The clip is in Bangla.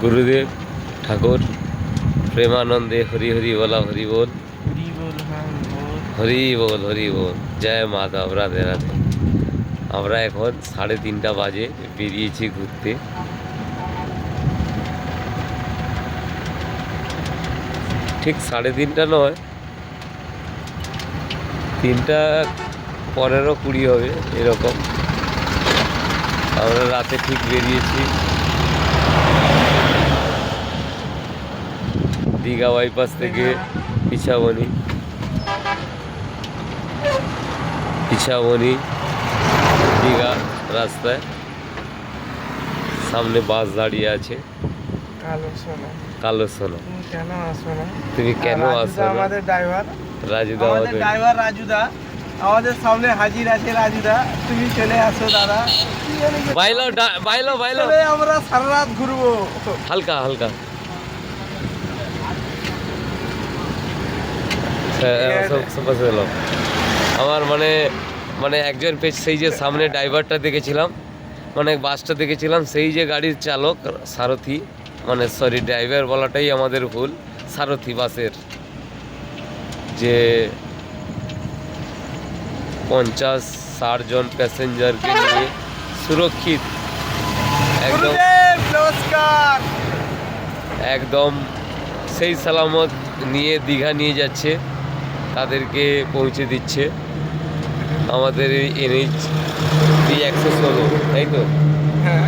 गुरुदेव ठाकुर प्रेमानंदे हरि हरि बोला हरि बोल হরি বল হরি বল। জয় মাধব, রাধে রাধে। আমরা এখন 3:30 বাজে বেরিয়েছি ঘুরতে। ঠিক 3:30 নয়, 3:15-20 হবে এরকম। আমরা রাতে ঠিক বেরিয়েছি দীঘা বাইপাস থেকে পিছাবনি দীঘা রাস্তায়। সামনে বাস দাঁড়িয়ে আছে। কালো সোনা তুমি কেন আসো না? আমাদের ড্রাইভার রাজুদা, আমাদের সামনে হাজির আছে রাজুদা। তুমি চলে আসো দাদা, বাইলো আমরা সারা রাত ঘুরবো। হালকা হালকা আমার মানে একজন সেই যে সামনে ড্রাইভারটা দেখেছিলাম, মানে বাসটা দেখেছিলাম, সেই যে গাড়ির চালক সারথি, মানে সরি ড্রাইভার বলাটাই আমাদের ভুল, সারথি বাসের, যে 50-60 জন প্যাসেঞ্জারকে নিয়ে সুরক্ষিত একদম সেই সালামত নিয়ে দীঘা নিয়ে যাচ্ছে, তাদেরকে পৌঁছে দিচ্ছে আমাদের এই NH 116, তাই তো? হ্যাঁ।